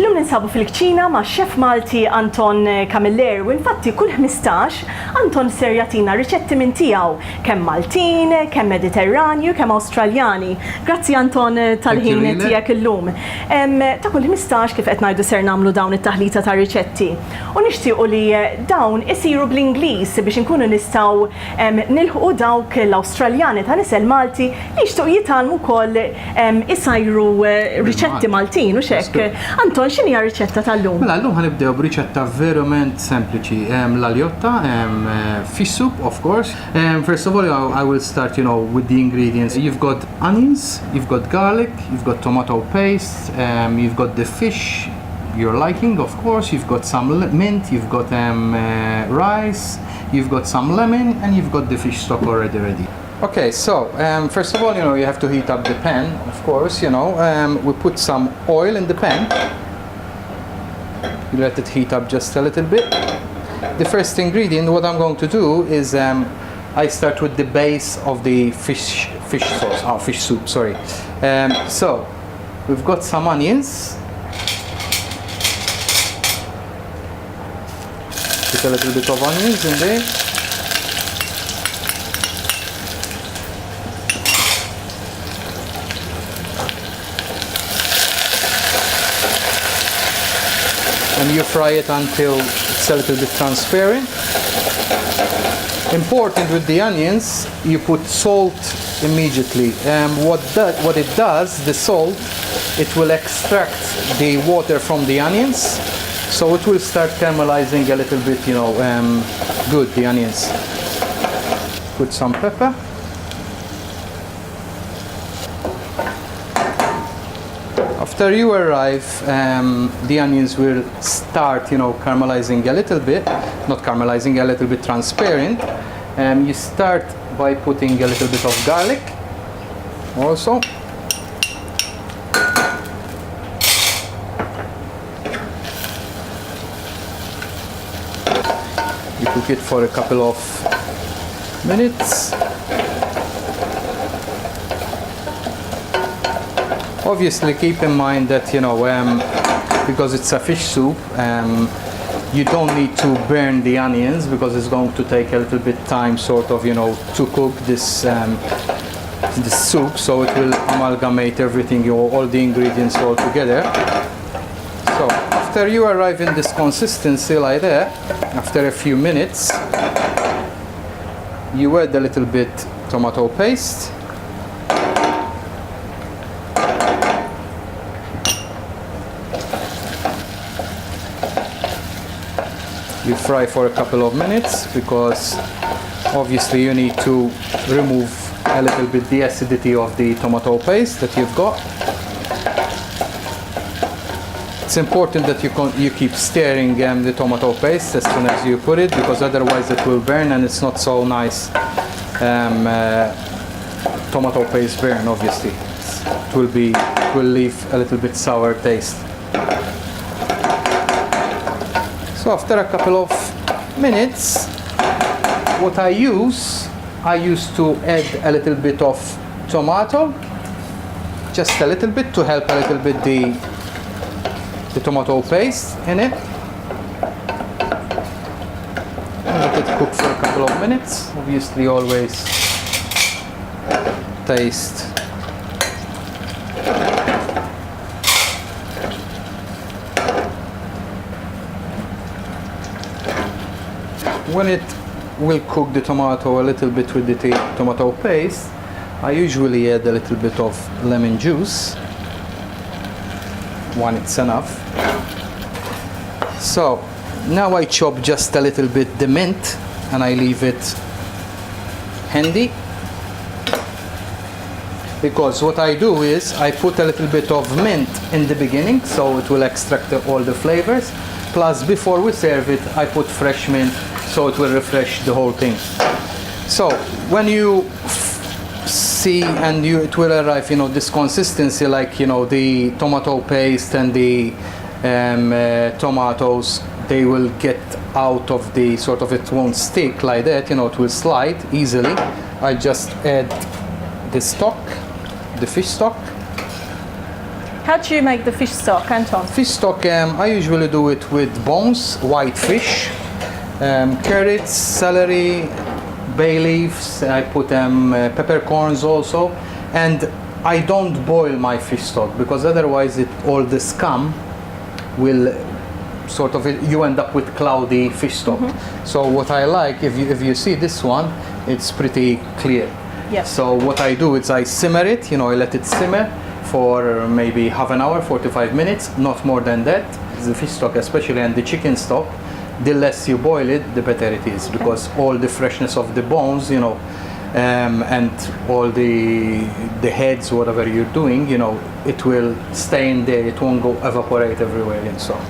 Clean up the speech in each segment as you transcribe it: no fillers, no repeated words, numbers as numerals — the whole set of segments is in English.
Illum ninsabu fil-kċina ma' Chef Malti Anton Camilleri u infatti kull 15 Anton ser jagħtina riċetti minn tiegħu kemm Maltin, kemm Mediterranju, kemm Awstraljani. Grazzi Anton tal-ħin tiegħek illum. Ta' kull 15 kif qed ngħidu ser nagħmlu dawn it-taħlita ta' riċetti. U nixtiequ li dawn isiru bl-Ingliż biex inkunu nistgħu nilħqu dawk l-Awstraljani ta' nisel Malti li jixtiequ jitalmu wkoll isajru riċetti Maltin u xekk. Anton, x'inhi r-riċetta tal-lum? Mela llum ħanibdew b'riċetta verament sempliċi. L-Aljotta, fish soup, of course. First of all, I will start, with the ingredients. You've got onions, you've got garlic, you've got tomato paste, you've got the fish your liking, of course. You've got some mint, you've got rice, you've got some lemon, and you've got the fish stock already ready. Okay, so first of all, you have to heat up the pan, of course, we put some oil in the pan. You let it heat up just a little bit. The first ingredient, what I'm going to do is I start with the base of the fish soup, sorry. So, we've got some onions. Put a little bit of onions in there. And you fry it until it's a little bit transparent. Important with the onions, you put salt immediately. What it does, the salt, it will extract the water from the onions, so it will start caramelizing a little bit, good, the onions. Put some pepper. After you arrive, the onions will start, caramelizing a little bit, not caramelizing, a little bit transparent. You start by putting a little bit of garlic also. You cook it for a couple of minutes. Obviously, keep in mind that, because it's a fish soup, you don't need to burn the onions because it's going to take a little bit time, to cook this soup, so it will amalgamate everything, all the ingredients all together. So, after you arrive in this consistency like that, after a few minutes, you add a little bit tomato paste. You fry for a couple of minutes because obviously you need to remove a little bit the acidity of the tomato paste that you've got. It's important that you keep stirring the tomato paste as soon as you put it, because otherwise it will burn and it's not so nice. Tomato paste burn, obviously. It will leave a little bit sour taste. So after a couple of minutes, what I used to add a little bit of tomato, just a little bit, to help a little bit the tomato paste in it. And let it cook for a couple of minutes. Obviously, always taste. When it will cook the tomato a little bit with the tomato paste, I usually add a little bit of lemon juice. One, it's enough. So now I chop just a little bit the mint and I leave it handy, because what I do is I put a little bit of mint in the beginning, so it will extract all the flavors. Plus, before we serve it, I put fresh mint, so it will refresh the whole thing. So when you see and it will arrive, this consistency, like the tomato paste and the tomatoes, they will get out of the it won't stick like that, it will slide easily. I just add the stock, the fish stock. How do you make the fish stock, Anton? Fish stock, I usually do it with bones, white fish, carrots, celery, bay leaves. I put peppercorns also, and I don't boil my fish stock because otherwise all the scum will sort of, you end up with cloudy fish stock. So what I like, if you see this one, it's pretty clear. Yes. So what I do is I simmer it, I let it simmer for maybe half an hour, 45 minutes, not more than that. The fish stock especially, and the chicken stock, the less you boil it, the better it is, because all the freshness of the bones, and all the heads, whatever you're doing, it will stay in there, it won't go evaporate everywhere and so on.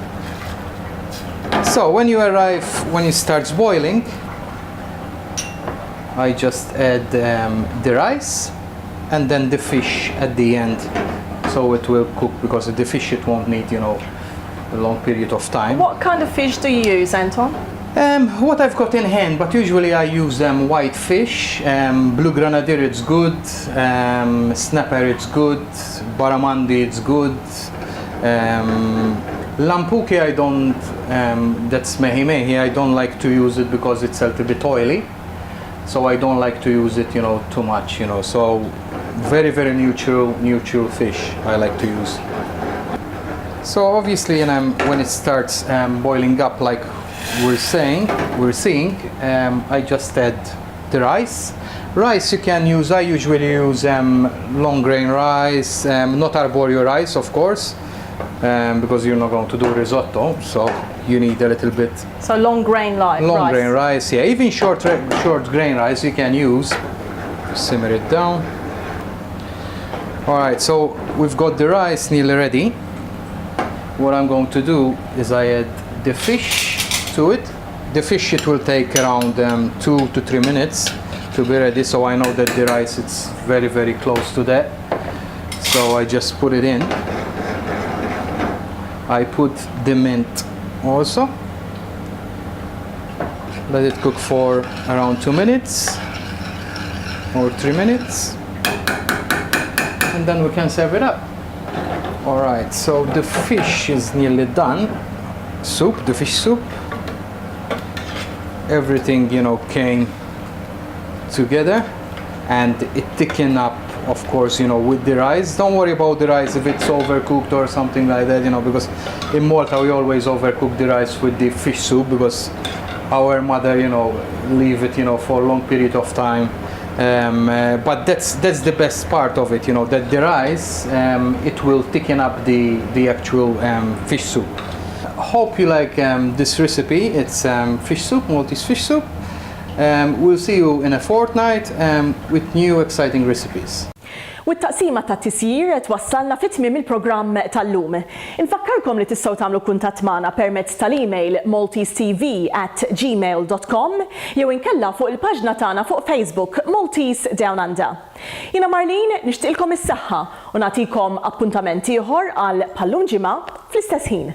So when it starts boiling, I just add the rice and then the fish at the end, so it will cook, because the fish, it won't need, a long period of time. What kind of fish do you use, Anton? What I've got in hand, but usually I use white fish, blue grenadier, it's good, snapper, it's good, barramundi, it's good, lampuki, I don't, that's mehi, I don't like to use it because it's a little bit oily, so I don't like to use it, too much, so very, very neutral fish I like to use. So obviously, when it starts boiling up, like we're seeing, I just add the rice. Rice you can use, I usually use long grain rice, not arborio rice, of course, because you're not going to do risotto, so you need a little bit. So long grain rice. Long grain rice, yeah. Even short grain rice you can use. Simmer it down. All right, so we've got the rice nearly ready. What I'm going to do is I add the fish to it. The fish, it will take around 2 to 3 minutes to be ready, so I know that the rice, it's very, very close to that. So I just put it in. I put the mint also. Let it cook for around 2 minutes or 3 minutes, and then we can serve it up. All right, so the fish is nearly done. The fish soup. Everything, came together, and it thickened up, of course, with the rice. Don't worry about the rice if it's overcooked or something like that, because in Malta we always overcook the rice with the fish soup, because our mother, leave it, for a long period of time. But that's the best part of it, that the rice, it will thicken up the actual fish soup. Hope you like this recipe. It's fish soup, Maltese fish soup. We'll see you in a fortnight with new exciting recipes. Taqsima ta' tisir twassalna fit-tmiem il-programm tal-lum. Infakkarkom li tistgħu tagħmlu kuntatt magħna permezz tal-email maltesetv@gmail.com jew inkella fuq il-paġna tagħna fuq Facebook Maltese DownUnder. Jiena Marlin nixtieqilkom is-saħħa u nagħtikom appuntament ieħor għal bħallum ġimgħa fl-istess ħin.